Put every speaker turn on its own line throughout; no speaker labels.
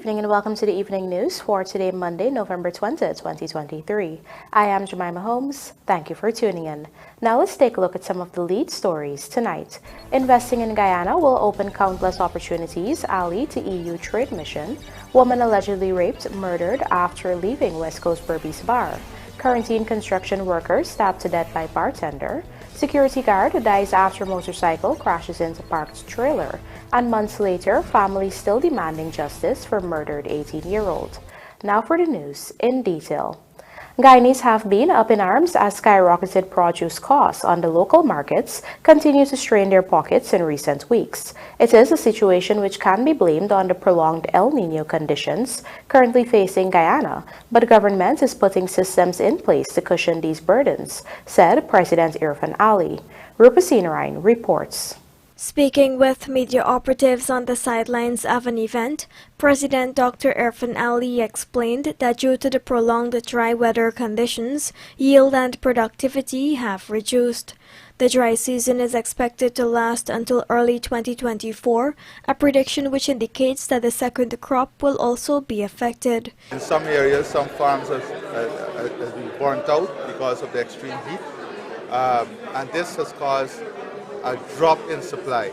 evening and welcome to the evening news for today, Monday, November 20th, 2023. I am Jemima Holmes. Thank you for tuning in. Now let's take a look at some of the lead stories tonight. Investing in Guyana will open countless opportunities, ally to EU trade mission. Woman allegedly raped, murdered after leaving West Coast Berbice bar. Quarantine construction worker stabbed to death by bartender. Security guard dies after motorcycle crashes into parked trailer. And months later, families still demanding justice for murdered 18-year-old. Now for the news in detail. Guyanese have been up in arms as skyrocketed produce costs on the local markets continue to strain their pockets in recent weeks. It is a situation which can be blamed on the prolonged El Niño conditions currently facing Guyana, but the government is putting systems in place to cushion these burdens, said President Irfan Ali. Rupa Sinarain reports.
Speaking with media operatives on the sidelines of an event, President Dr. Irfan Ali explained that due to the prolonged dry weather conditions, yield and productivity have reduced. The dry season is expected to last until early 2024, a prediction which indicates that the second crop will also be affected.
In some areas, some farms have been burnt out because of the extreme heat, and this has caused a drop in supply.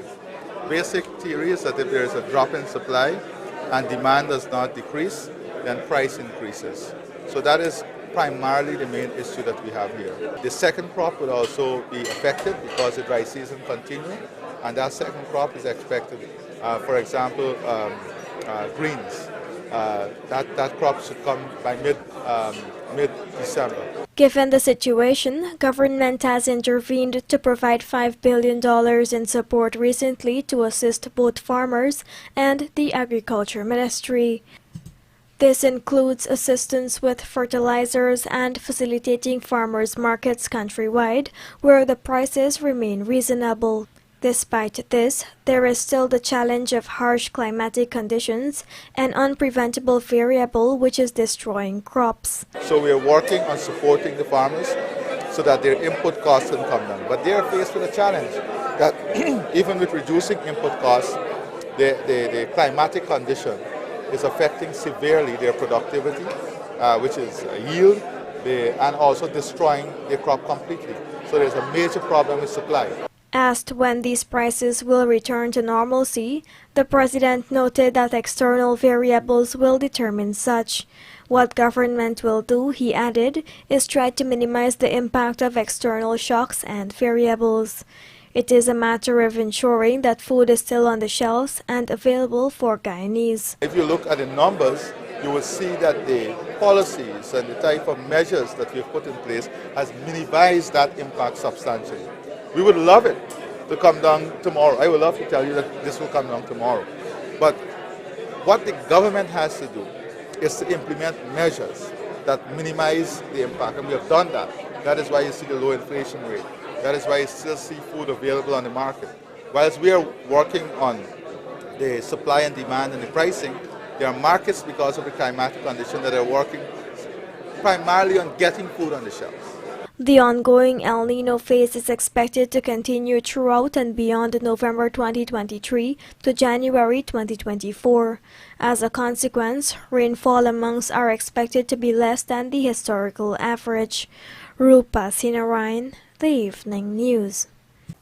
Basic theory is that if there is a drop in supply and demand does not decrease, then price increases. So that is primarily the main issue that we have here. The second crop will also be affected because the dry season continues, and that second crop is expected, for example, greens. That crop should come by mid-December.
Given the situation, government has intervened to provide $5 billion in support recently to assist both farmers and the Agriculture Ministry. This includes assistance with fertilizers and facilitating farmers' markets countrywide, where the prices remain reasonable. Despite this, there is still the challenge of harsh climatic conditions, an unpreventable variable which is destroying crops.
So we are working on supporting the farmers so that their input costs can come down. But they are faced with a challenge that even with reducing input costs, the climatic condition is affecting severely their productivity, which is yield, and also destroying their crop completely. So there's a major problem with supply.
Asked when these prices will return to normalcy, the president noted that external variables will determine such. What government will do, he added, is try to minimize the impact of external shocks and variables. It is a matter of ensuring that food is still on the shelves and available for Guyanese.
If you look at the numbers, you will see that the policies and the type of measures that we've put in place has minimized that impact substantially. We would love it to come down tomorrow. I would love to tell you that this will come down tomorrow. But what the government has to do is to implement measures that minimize the impact, and we have done that. That is why you see the low inflation rate. That is why you still see food available on the market. Whilst we are working on the supply and demand and the pricing, there are markets because of the climatic condition that are working primarily on getting food on the shelves.
The ongoing El Niño phase is expected to continue throughout and beyond November 2023 to January 2024. As a consequence, rainfall amounts are expected to be less than the historical average. Rupa Sinarain, The Evening News.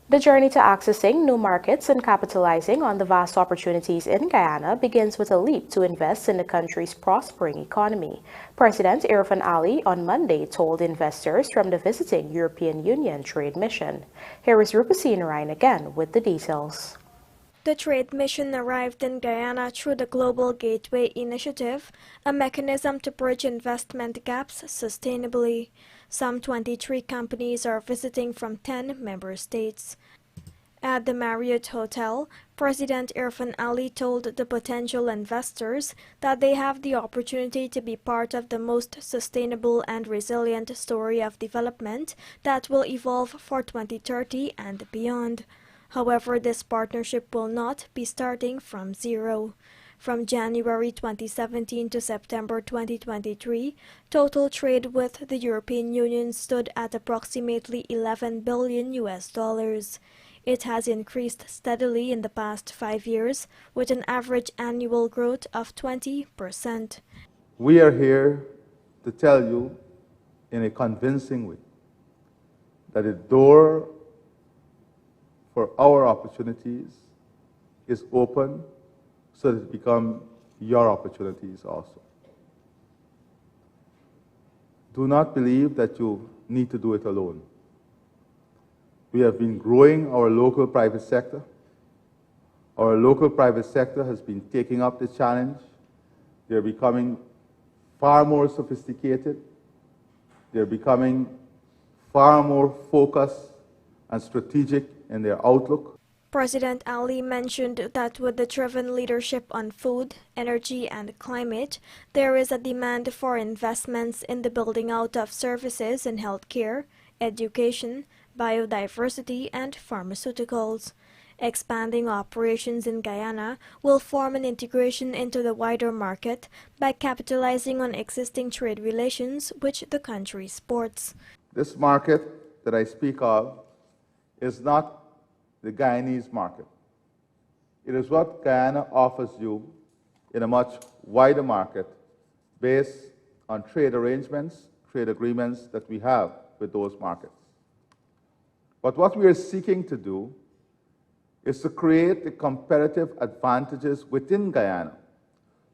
The journey to accessing new markets and capitalizing on the vast opportunities in Guyana begins with a leap to invest in the country's prospering economy. President Irfan Ali on Monday told investors from the visiting European Union trade mission. Here is Rupa Sinarain again with the details.
The trade mission arrived in Guyana through the Global Gateway Initiative, a mechanism to bridge investment gaps sustainably. Some 23 companies are visiting from 10 member states. At the Marriott Hotel, President Irfan Ali told the potential investors that they have the opportunity to be part of the most sustainable and resilient story of development that will evolve for 2030 and beyond. However, this partnership will not be starting from zero. From January 2017 to September 2023, total trade with the European Union stood at approximately $11 billion. It has increased steadily in the past 5 years, with an average annual growth of 20%.
We are here to tell you in a convincing way that the door for our opportunities is open so that it becomes your opportunities also. Do not believe that you need to do it alone. We have been growing our local private sector. Our local private sector has been taking up the challenge. They're becoming far more sophisticated. They're becoming far more focused and strategic in their outlook.
President Ali mentioned that with the driven leadership on food, energy, and climate, there is a demand for investments in the building out of services in healthcare, education, biodiversity, and pharmaceuticals. Expanding operations in Guyana will form an integration into the wider market by capitalizing on existing trade relations which the country sports.
This market that I speak of is not the Guyanese market. It is what Guyana offers you in a much wider market based on trade arrangements, trade agreements that we have with those markets. But what we are seeking to do is to create the competitive advantages within Guyana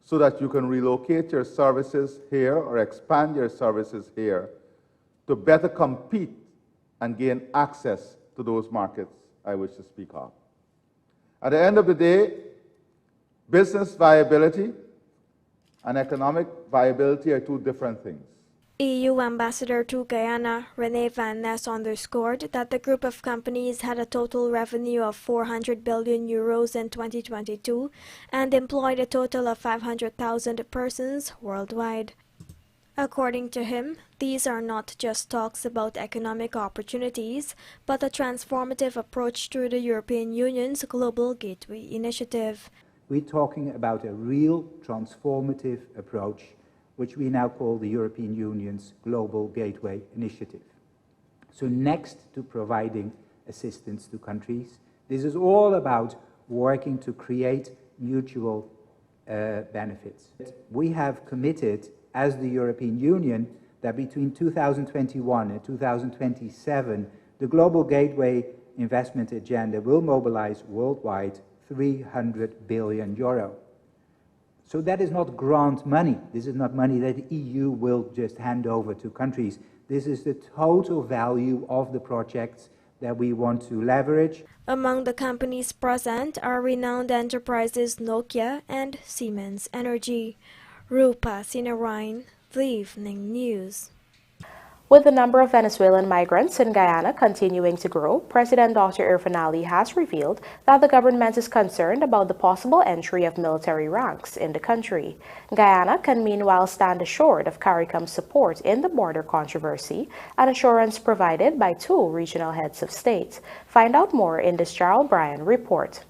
so that you can relocate your services here or expand your services here to better compete and gain access to those markets I wish to speak of. At the end of the day, business viability and economic viability are two different things.
EU Ambassador to Guyana, René Van Ness, underscored that the group of companies had a total revenue of 400 billion euros in 2022 and employed a total of 500,000 persons worldwide. According to him, these are not just talks about economic opportunities, but a transformative approach through the European Union's Global Gateway Initiative.
We're talking about a real transformative approach, which we now call the European Union's Global Gateway Initiative. So next to providing assistance to countries, this is all about working to create mutual benefits. We have committed as the European Union that between 2021 and 2027, the Global Gateway investment agenda will mobilize worldwide 300 billion euro. So that is not grant money. This is not money that the EU will just hand over to countries. This is the total value of the projects that we want to leverage.
Among the companies present are renowned enterprises Nokia and Siemens Energy. Rupa Sinarain, The Evening News.
With the number of Venezuelan migrants in Guyana continuing to grow, President Dr. Irfaan Ali has revealed that the government is concerned about the possible entry of military ranks in the country. Guyana can meanwhile stand assured of CARICOM's support in the border controversy, an assurance provided by two regional heads of state. Find out more in this Gerald Bryan report.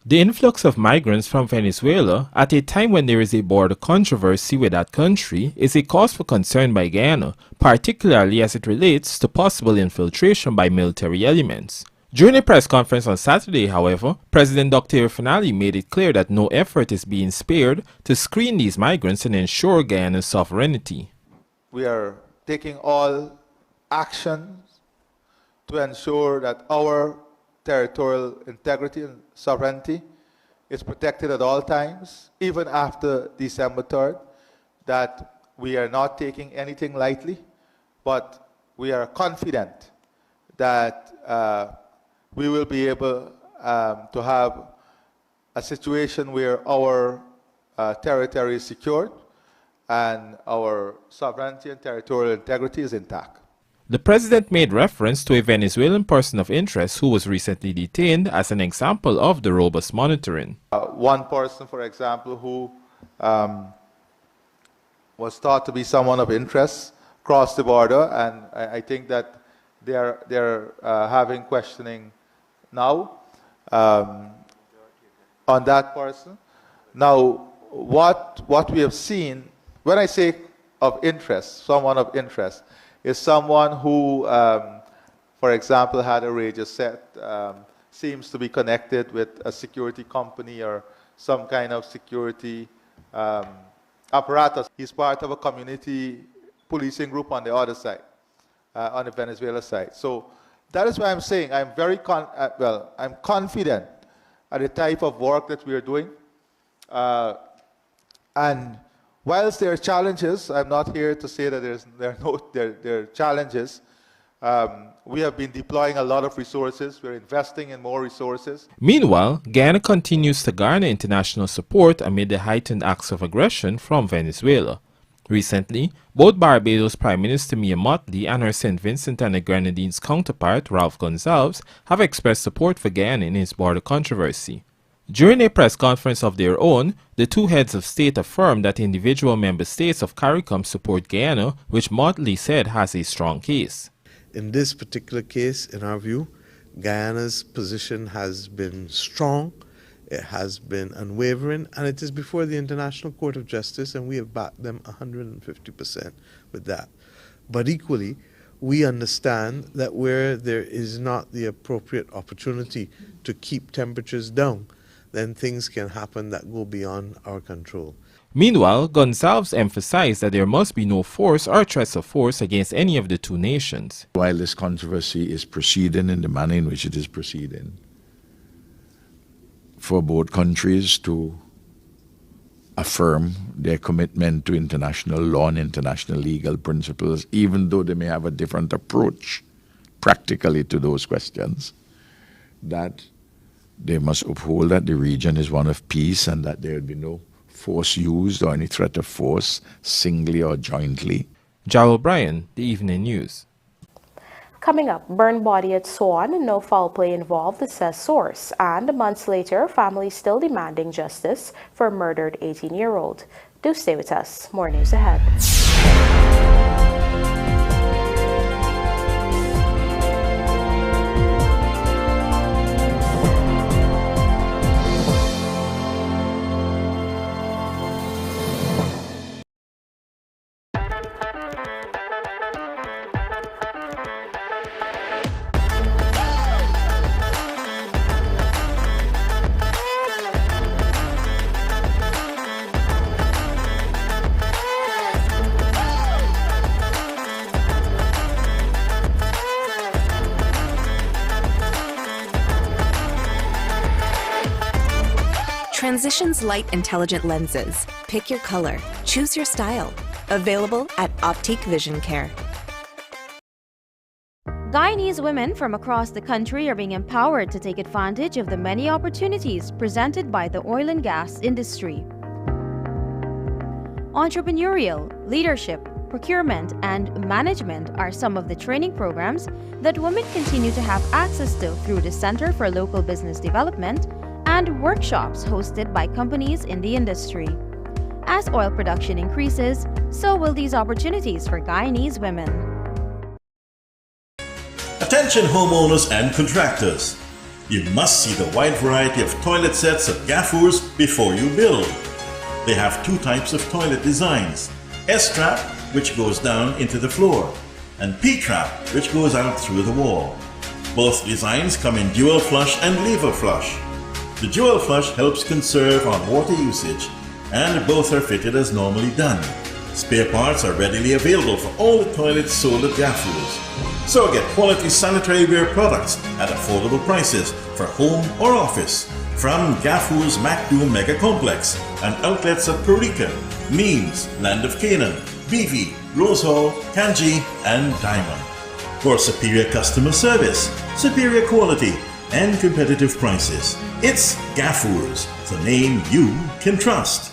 The influx of migrants from Venezuela at a time when there is a border controversy with that country is a cause for concern by Guyana, particularly as it relates to possible infiltration by military elements. During a press conference on Saturday, however, President Dr. Irfaan Ali made it clear that no effort is being spared to screen these migrants and ensure Guyana's sovereignty.
We are taking all actions to ensure that our territorial integrity and sovereignty is protected at all times, even after December 3rd, that we are not taking anything lightly, but we are confident that we will be able to have a situation where our territory is secured and our sovereignty and territorial integrity is intact.
The president made reference to a Venezuelan person of interest who was recently detained as an example of the robust monitoring.
One person, for example, who was thought to be someone of interest crossed the border, and I think that they're having questioning now on that person. Now, what we have seen, when I say of interest, someone of interest, is someone who, for example, had a radio set, seems to be connected with a security company or some kind of security apparatus. He's part of a community policing group on the other side, on the Venezuela side. So that is why I'm saying I'm very I'm confident at the type of work that we are doing. And whilst there are challenges, I'm not here to say that there are challenges. We have been deploying a lot of resources. We're investing in more resources.
Meanwhile, Guyana continues to garner international support amid the heightened acts of aggression from Venezuela. Recently, both Barbados Prime Minister Mia Mottley and her St. Vincent and the Grenadines counterpart, Ralph Gonsalves, have expressed support for Guyana in its border controversy. During a press conference of their own, the two heads of state affirmed that individual member states of CARICOM support Guyana, which Mottley said has a strong case.
In this particular case, in our view, Guyana's position has been strong, it has been unwavering, and it is before the International Court of Justice, and we have backed them 150% with that. But equally, we understand that where there is not the appropriate opportunity to keep temperatures down, then things can happen that go beyond our control.
Meanwhile, Gonsalves emphasized that there must be no force or threats of force against any of the two nations.
While this controversy is proceeding in the manner in which it is proceeding, for both countries to affirm their commitment to international law and international legal principles, even though they may have a different approach practically to those questions, that they must uphold that the region is one of peace and that there will be no force used or any threat of force, singly or jointly.
Jarrell Bryan, The Evening News.
Coming up, burned body at Swan, no foul play involved, says source. And months later, family still demanding justice for murdered 18-year-old. Do stay with us. More news ahead.
Transitions Light Intelligent Lenses. Pick your color. Choose your style. Available at Optique Vision Care.
Guyanese women from across the country are being empowered to take advantage of the many opportunities presented by the oil and gas industry. Entrepreneurial, leadership, procurement, and management are some of the training programs that women continue to have access to through the Center for Local Business Development and workshops hosted by companies in the industry. As oil production increases, so will these opportunities for Guyanese women.
Attention homeowners and contractors. You must see the wide variety of toilet sets at Gaffurs before you build. They have two types of toilet designs: S-trap, which goes down into the floor, and P-trap, which goes out through the wall. Both designs come in dual flush and lever flush. The dual flush helps conserve on water usage, and both are fitted as normally done. Spare parts are readily available for all the toilets sold at Gaffurs. So get quality sanitary ware products at affordable prices for home or office from Gaffurs MacDoom Mega Complex and outlets at Parika, Means, Land of Canaan, BV, Rose Hall, Kanji, and Diamond. For superior customer service, superior quality, and competitive prices, it's Gaffurs, the name you can trust.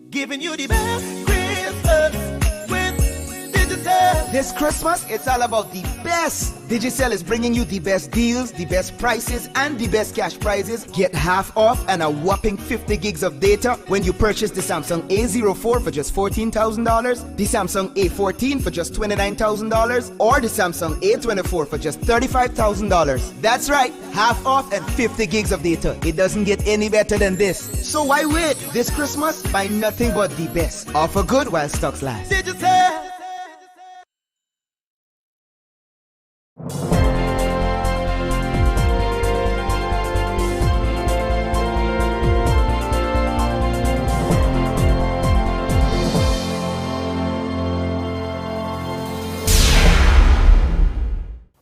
Giving you the best Christmas with digital. This Christmas, it's all about the best. Digicel is bringing you the best deals, the best prices, and the best cash prizes. Get half off and a whopping 50 gigs of data when you purchase the Samsung A04 for just $14,000, the Samsung A14 for just $29,000, or the Samsung A24 for just $35,000. That's right, half off and 50 gigs of data. It doesn't get any better than this. So why wait? This Christmas, buy nothing but the best. Offer good while stocks last. Digicel!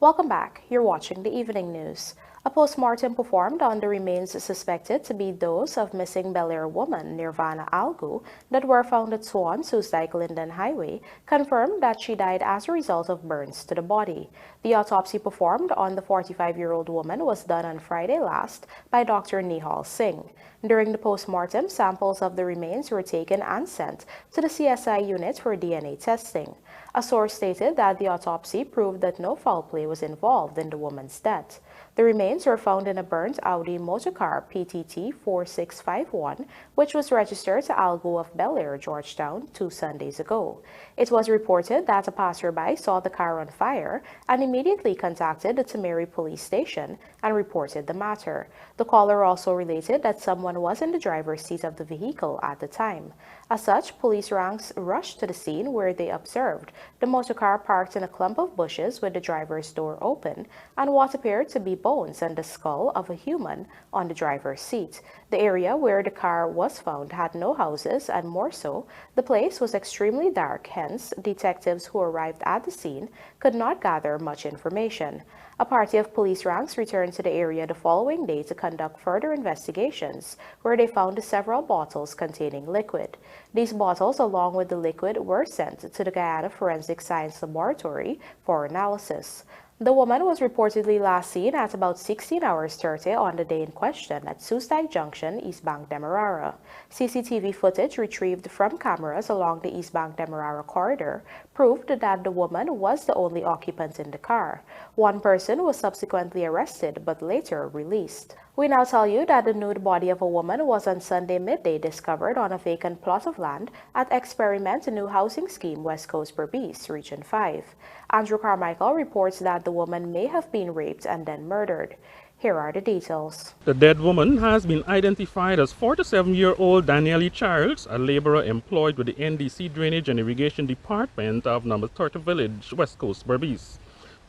Welcome back. You're watching the evening news. A postmortem performed on the remains suspected to be those of missing Bel Air woman Nirvana Algu that were found at Swan, Susdike Linden Highway confirmed that she died as a result of burns to the body. The autopsy performed on the 45-year-old woman was done on Friday last by Dr. Nihal Singh. During the postmortem, samples of the remains were taken and sent to the CSI unit for DNA testing. A source stated that the autopsy proved that no foul play was involved in the woman's death. The remains were found in a burnt Audi motorcar PTT 4651, which was registered to Algu of Bel Air, Georgetown, 2 Sundays ago. It was reported that a passerby saw the car on fire and immediately contacted the Tamari police station and reported the matter. The caller also related that someone was in the driver's seat of the vehicle at the time. As such, police ranks rushed to the scene where they observed the motorcar parked in a clump of bushes with the driver's door open and what appeared to be bones and the skull of a human on the driver's seat. The area where the car was found had no houses, and more so, the place was extremely dark, hence detectives who arrived at the scene could not gather much information. A party of police ranks returned to the area the following day to conduct further investigations, where they found several bottles containing liquid. These bottles, along with the liquid, were sent to the Guyana Forensic Science Laboratory for analysis. The woman was reportedly last seen at about 16 hours 30 on the day in question at Susdike Junction, East Bank Demerara. CCTV footage retrieved from cameras along the East Bank Demerara corridor proved that the woman was the only occupant in the car. One person was subsequently arrested but later released. We now tell you that the nude body of a woman was on Sunday midday discovered on a vacant plot of land at Experiment New Housing Scheme, West Coast Berbice, Region 5. Andrew Carmichael reports that the woman may have been raped and then murdered. Here are the details.
The dead woman has been identified as 47-year-old Danielle Charles, a laborer employed with the NDC Drainage and Irrigation Department of No. 30 Village, West Coast Berbice.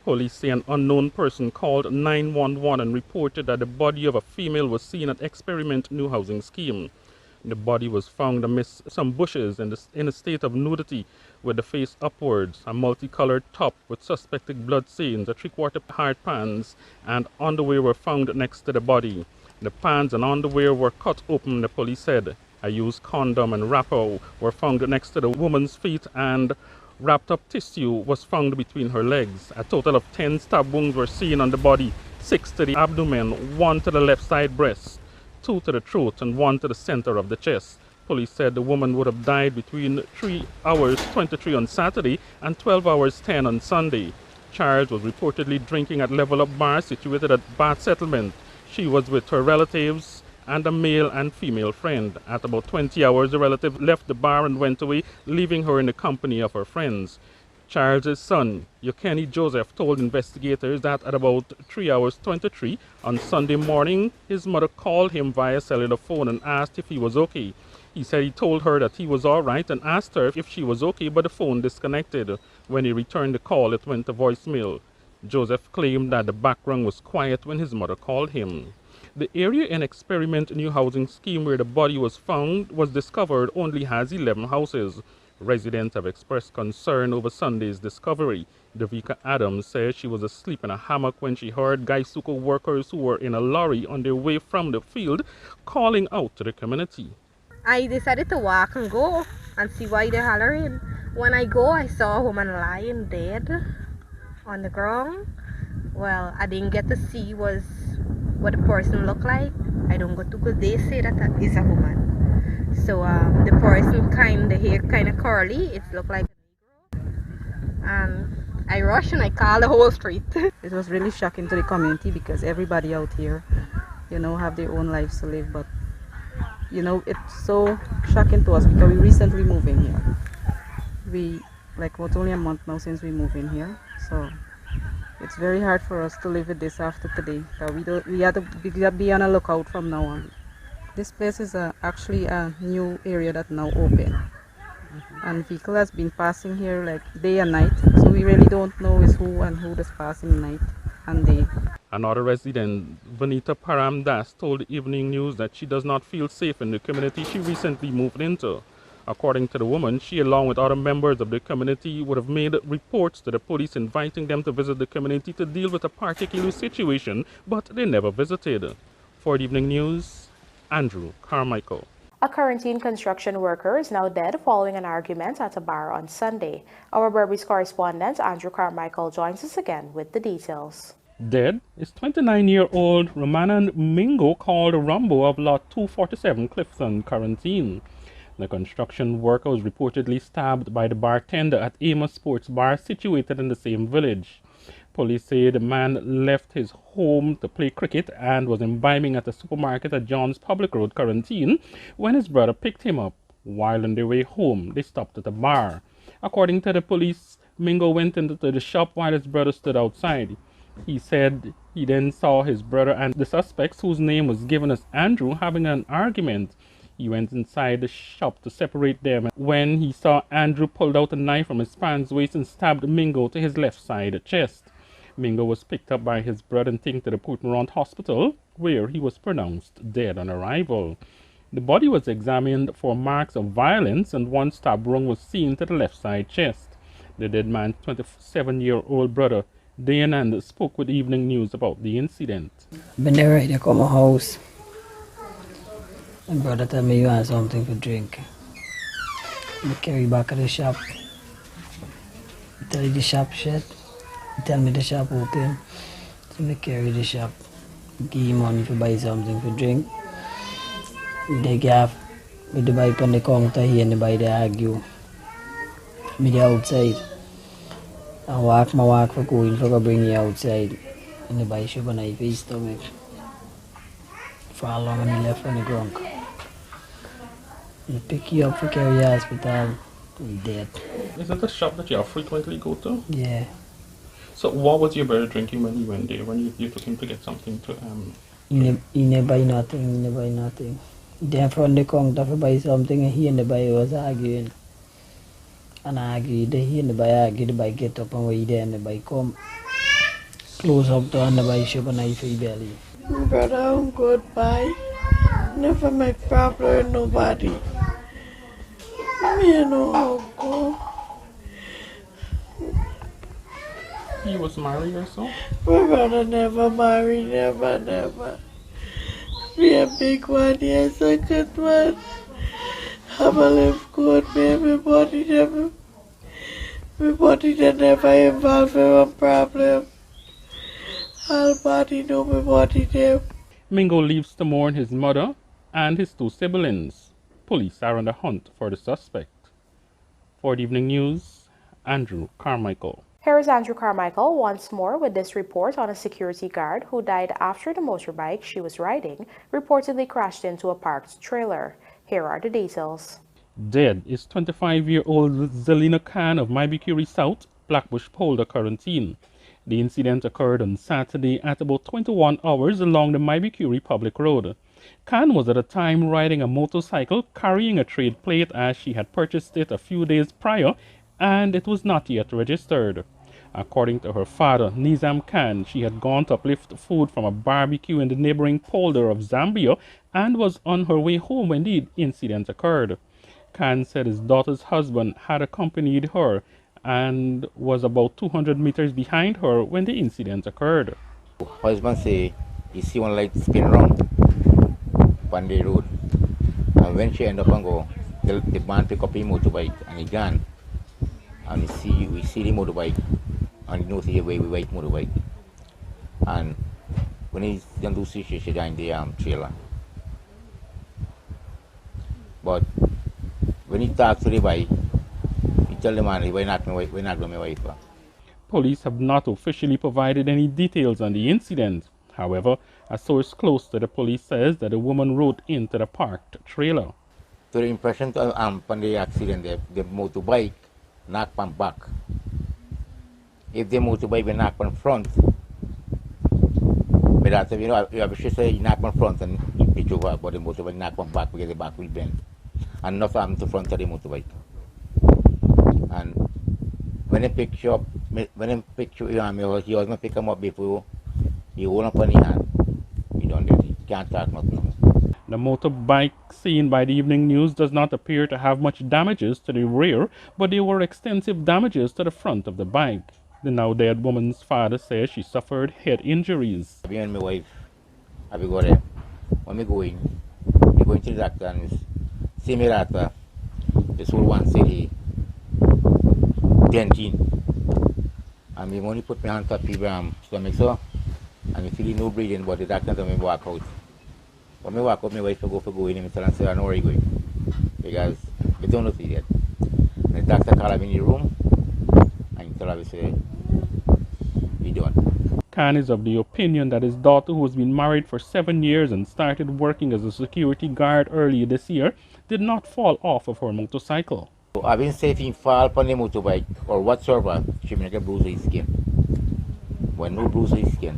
Police say an unknown person called 911 and reported that the body of a female was seen at Experiment New Housing Scheme. The body was found amidst some bushes in a state of nudity with the face upwards, a multicolored top with suspected blood stains, a 3/4 hard pants, and underwear were found next to the body. The pants and underwear were cut open, the police said. A used condom and wrapper were found next to the woman's feet, and wrapped up tissue was found between her legs. A total of 10 stab wounds were seen on the body, 6 to the abdomen, 1 to the left side breast, 2 to the throat, and 1 to the center of the chest. Police said the woman would have died between 3 hours 23 on Saturday and 12 hours 10 on Sunday. Charles was reportedly drinking at Level Up Bar situated at Bath Settlement. She was with her relatives and a male and female friend. At about 20 hours, the relative left the bar and went away, leaving her in the company of her friends. Charles's son, Yokeni Joseph, told investigators that at about 3 hours 23 on Sunday morning, his mother called him via cellular phone and asked if he was okay. He said he told her that he was all right and asked her if she was okay, but the phone disconnected. When he returned the call, it went to voicemail. Joseph claimed that the background was quiet when his mother called him. The area in Experiment New Housing Scheme where the body was found was discovered only has 11 houses. Residents have expressed concern over Sunday's discovery. Davika Adams says she was asleep in a hammock when she heard Gaisuko workers who were in a lorry on their way from the field calling out to the community.
I decided to walk and go and see why they're hollering. When I go, I saw a woman lying dead on the ground. Well, I didn't get to see what the person looked like. I don't go to because they say that is a woman. So the person the hair kind of curly. It looked like a negro. and I rushed and I called the whole street.
It was really shocking to the community because everybody out here, have their own lives to live, but it's so shocking to us because we recently moved in here. We it's only a month now since we moved in here, so it's very hard for us to live with this after today. We have to be on a lookout from now on. This place is actually a new area that now open, and vehicle has been passing here like day and night, so we really don't know is who and who is passing night and day.
Another resident, Vanita Paramdas, told the Evening News that she does not feel safe in the community she recently moved into. According to the woman, she, along with other members of the community, would have made reports to the police inviting them to visit the community to deal with a particular situation, but they never visited. For the Evening News, Andrew Carmichael.
A Quarantine construction worker is now dead following an argument at a bar on Sunday. Our Berbice correspondent, Andrew Carmichael, joins us again with the details.
Dead is 29-year-old Romanan Mingo, called Rambo, of Lot 247 Clifton, Quarantine. The construction worker was reportedly stabbed by the bartender at Amos Sports Bar situated in the same village. Police say the man left his home to play cricket and was imbibing at a supermarket at John's Public Road, Quarantine, when his brother picked him up. While on their way home, they stopped at a bar. According to the police, Mingo went into the shop while his brother stood outside. He said he then saw his brother and the suspects, whose name was given as Andrew, having an argument. He went inside the shop to separate them when he saw Andrew pulled out a knife from his pants waist and stabbed Mingo to his left side chest. Mingo was picked up by his brother and taken to the Port Morant Hospital, where he was pronounced dead on arrival. The body was examined for marks of violence, and one stab wound was seen to the left side chest. The dead man's 27-year-old brother, Dayanand, spoke with Evening News about the incident.
Been there right, I come to my house. My brother told me you want something to drink. I carry back to the shop. I tell you the shop shut. He tell me the shop open. So I carry the shop. Give him money to buy something to drink. They give me the buy on the counter here and the buy they argue. Me the outside. I walk for going for bring you outside. And the buy shop and I face stomach. Fall long and he left on the ground. They pick you up for carry you to the hospital. You're dead.
Is it a shop that you frequently go to?
Yeah.
So what was your brother drinking when he went there, when you took him to get something to
He never buy nothing. Then from the counter to buy something, and he and the buyer was arguing. And I agreed, he and the buyer argued, the buyer get up and wait there, and the buyer come. Close up to and the buyer shop and knife in belly.
Brother, I'm good, bye. Never make problem with nobody. Me know how go.
He was married or so?
My brother never married, never. Be a big one, yes, a good one. Have a live good, baby, my body never involved in a problem. All body know my body there.
Mingo leaves to mourn his mother and his two siblings. Police are on the hunt for the suspect. For the Evening News, Andrew Carmichael.
Here is Andrew Carmichael once more with this report on a security guard who died after the motorbike she was riding reportedly crashed into a parked trailer. Here are the details.
Dead is 25-year-old Zelina Khan of Mybury South, Blackbush Polder, Quarantine. The incident occurred on Saturday at about 21 hours along the Mybury Public Road. Khan was at the time riding a motorcycle carrying a trade plate as she had purchased it a few days prior and it was not yet registered. According to her father, Nizam Khan, she had gone to uplift food from a barbecue in the neighboring polder of Zambia and was on her way home when the incident occurred. Khan said his daughter's husband had accompanied her and was about 200 meters behind her when the incident occurred.
Husband say he see one light spin round on the road, and when she end up and go, the man pick up his motorbike and he gone, and we see the motorbike and he knows the way we white motorbike, and when he's done do see she down the trailer, but when he talks to the bike, he tell the man, we're not going to my wife.
Police have not officially provided any details on the incident. However, a source close to the police says that the woman rode into the parked trailer.
So the impression on the accident, the motorbike knocked on back. If the motorbike will knock on front, but that's, you know, you have to say you knock on front and you pitch over, but the motorbike knock on back because the back will bend. And not on the front of the motorbike. And when they pick you up, when they pick you up, he was going to pick him up before you hold up on the hand. You don't get it. Can't talk nothing no more.
The motorbike seen by the evening news does not appear to have much damages to the rear, but there were extensive damages to the front of the bike. The now dead woman's father says she suffered head injuries.
Me and my wife, I will go there. When we going to the doctor and see me that this whole one city denting. And we only put my hand on the stomach so, and we feel no breathing, but the doctor told me to walk out. When I walk out, my wife will go in and tell her, I know where you're going. Because we don't know it yet. And the doctor called me in the room and he tell her, say, we done.
Khan is of the opinion that his daughter, who has been married for 7 years and started working as a security guard earlier this year, did not fall off of her motorcycle.
So I've been saying if he fall upon the motorbike or whatsoever, she may get a bruise on his skin. When no bruise on his skin,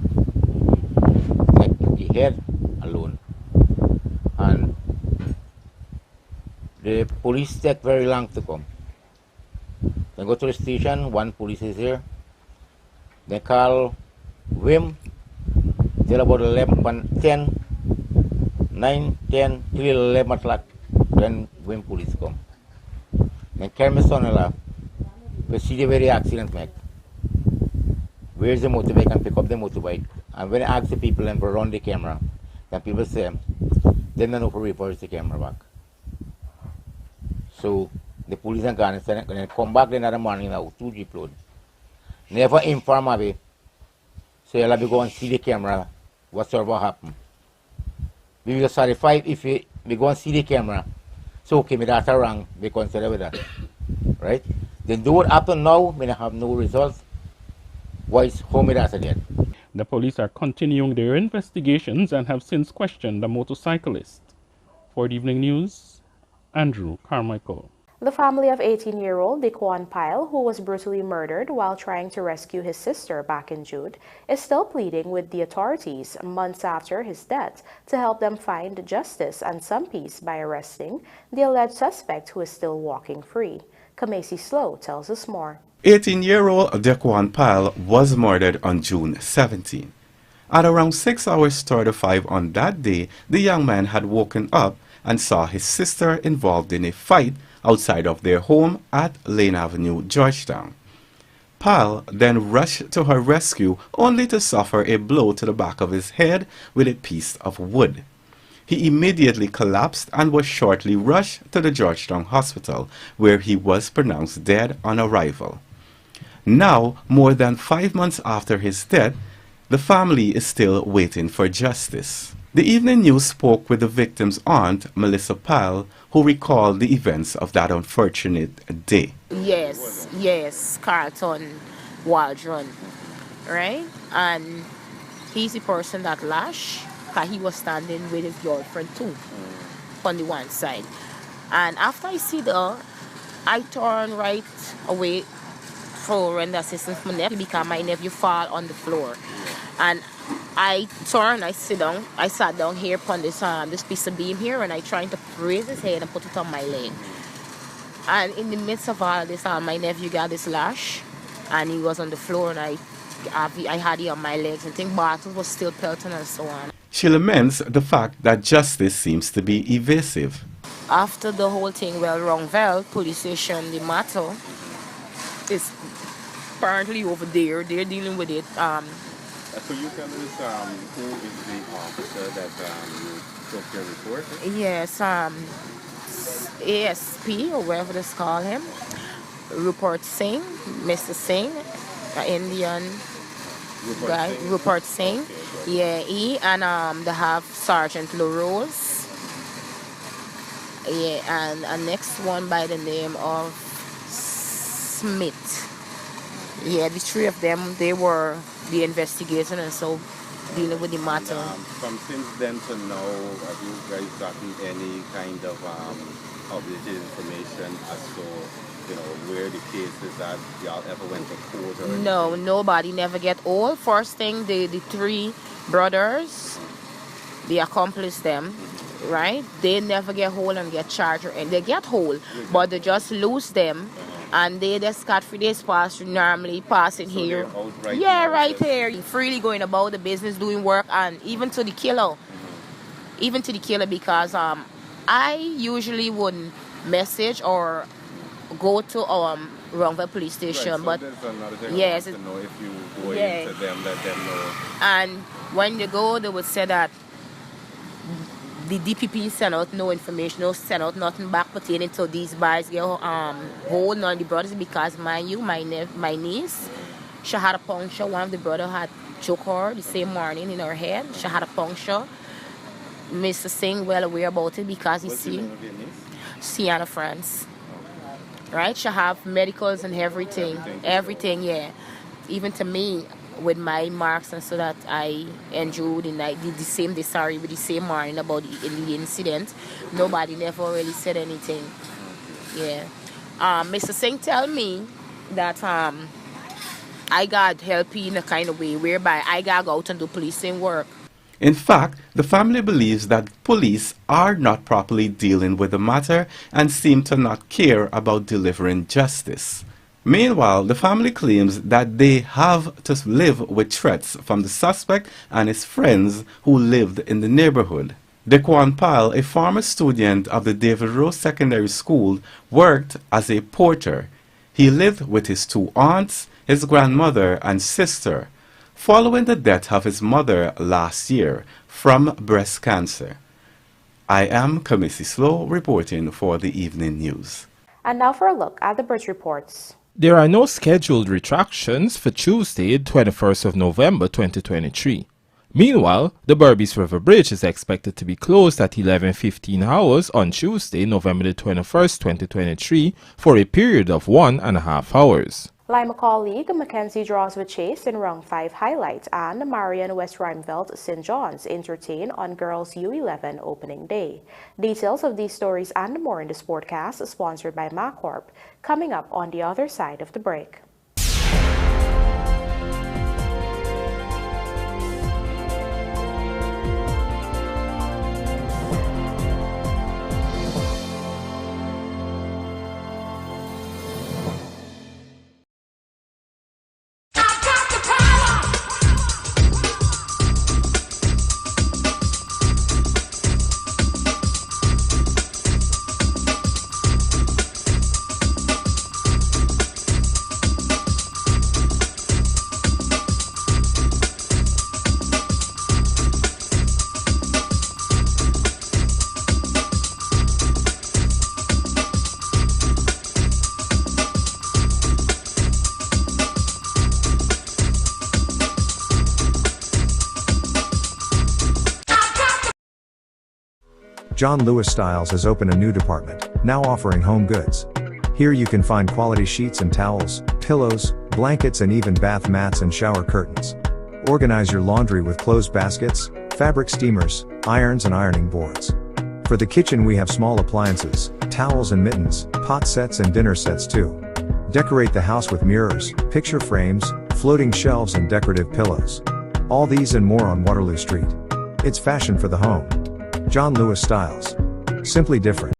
like the head alone. And the police take very long to come. They go to the station, one police is here. They call Wim till about 10, 9, 10, till 11 o'clock. Then Wim police come. Then carry my son-in-law. We see the very accident make. Where's the motorbike and pick up the motorbike. And when I ask the people and run the camera, then people say, they don't know for reverse the camera back. So the police are gone and they come back the another morning now, 2 jeep load. Never inform me. So I'll be go and see the camera, whatsoever happened. We will certify if we go and see the camera. So okay, my data wrong, we consider with that. Right? Then do what happen now, we have no results. Why is how my data dead?
The police are continuing their investigations and have since questioned the motorcyclist. For the evening news, Andrew Carmichael.
The family of 18-year-old Daquan Pyle, who was brutally murdered while trying to rescue his sister back in June, is still pleading with the authorities months after his death to help them find justice and some peace by arresting the alleged suspect, who is still walking free. Kamesi Slow tells us more.
18-year-old Daquan Pyle was murdered on June 17. At around 6 hours 35 on that day, the young man had woken up and saw his sister involved in a fight outside of their home at Lane Avenue, Georgetown. Pyle then rushed to her rescue only to suffer a blow to the back of his head with a piece of wood. He immediately collapsed and was shortly rushed to the Georgetown Hospital, where he was pronounced dead on arrival. Now, more than 5 months after his death, the family is still waiting for justice. The Evening News spoke with the victim's aunt, Melissa Pyle, who recalled the events of that unfortunate day.
Yes, Carlton Waldron, right? And he's the person that lashed, because he was standing with his girlfriend too, on the one side. And after I see her, I turn right away for render assistance for my nephew, because my nephew fall on the floor. And I sat down here upon this piece of beam here, and I tried to raise his head and put it on my leg. And in the midst of all this, my nephew got this lash, and he was on the floor, and I had it on my legs, and I think bottles was still pelting and so on.
She laments the fact that justice seems to be evasive.
After the whole thing went wrong, police station, the matter is apparently over there. They're dealing with it.
Could you tell us who is the officer that you took your report?
Yes, ASP, or whatever they call him. Rupert Singh, Mr. Singh, Indian guy, Rupert Singh. Yeah, and they have Sergeant LaRose. Yeah, and a next one by the name of Smith. Yeah, the three of them, they were the investigators and so dealing with the matter.
And, from since then to now, have you guys gotten any kind of updated information as to, where the case is at? Y'all ever went to court or anything?
No, nobody never get old. First thing, the three brothers, they accomplice them, right? They never get hold and get charged, and they get hold, but they just lose them. And they just scot-free, they pass normally passing
So
here.
right
here. Freely going about the business, doing work, and even to the killer. Even to the killer, because I usually wouldn't message or go to Wrongville police station.
So
but
there's another thing
yes,
I want to know. If you go
yeah.
into them, let them know.
And when they go, they would say that the DPP sent out no information, no sent out nothing back pertaining to these boys get hold on the brothers, because mind you, my niece, she had a puncture. One of the brothers had choked her the same morning in her head. She had a puncture. Mr. Singh well aware about it, because you see, Sienna France. Right? She have medicals and everything, yeah. Even to me, with my marks, and so that I endured, and I did the same day, with the same morning about the incident. Nobody never really said anything. Yeah. Mr. Singh tell me that I got help in a kind of way whereby I got go out and do policing work.
In fact, the family believes that police are not properly dealing with the matter and seem to not care about delivering justice. Meanwhile, the family claims that they have to live with threats from the suspect and his friends who lived in the neighborhood. Dequan Pyle, a former student of the David Rowe Secondary School, worked as a porter. He lived with his two aunts, his grandmother and sister, following the death of his mother last year from breast cancer. I am Kamisi Slow, reporting for the Evening News.
And now for a look at the bridge reports.
There are no scheduled retractions for Tuesday, 21st of November 2023. Meanwhile, the Berbice River Bridge is expected to be closed at 11:15 hours on Tuesday, November the 21st, 2023 for a period of 1.5 hours.
Lima Call League, Mackenzie draws with Chase in round 5 highlights, and Marion West Rheinveld St. John's entertain on girls U11 opening day. Details of these stories and more in the Sportcast, sponsored by MacCorp, coming up on the other side of the break.
John Lewis Styles has opened a new department, now offering home goods. Here you can find quality sheets and towels, pillows, blankets and even bath mats and shower curtains. Organize your laundry with clothes baskets, fabric steamers, irons and ironing boards. For the kitchen we have small appliances, towels and mittens, pot sets and dinner sets too. Decorate the house with mirrors, picture frames, floating shelves and decorative pillows. All these and more on Waterloo Street. It's fashion for the home. John Lewis Styles. Simply different.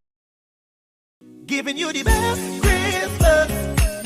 Giving you the best Christmas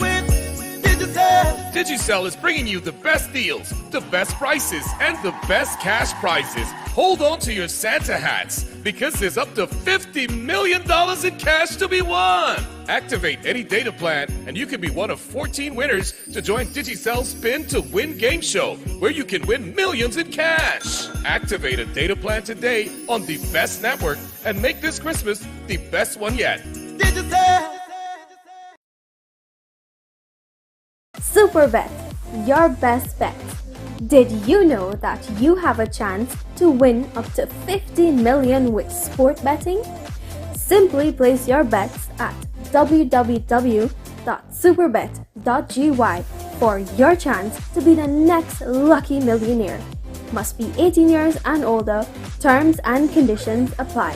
with Digicel.
Digicel is bringing you the best deals, the best prices, and the best cash prizes. Hold on to your Santa hats, because there's up to $50 million in cash to be won. Activate any data plan, and you can be one of 14 winners to join Digicel's Spin to Win game show, where you can win millions in cash. Activate a data plan today on the best network and make this Christmas the best one yet.
Digicel.
Superbet, your best bet. Did you know that you have a chance to win up to $50 million with sport betting? Simply place your bets at www.superbet.com bet.superbet.gy for your chance to be the next lucky millionaire. Must be 18 years and older. Terms and conditions apply.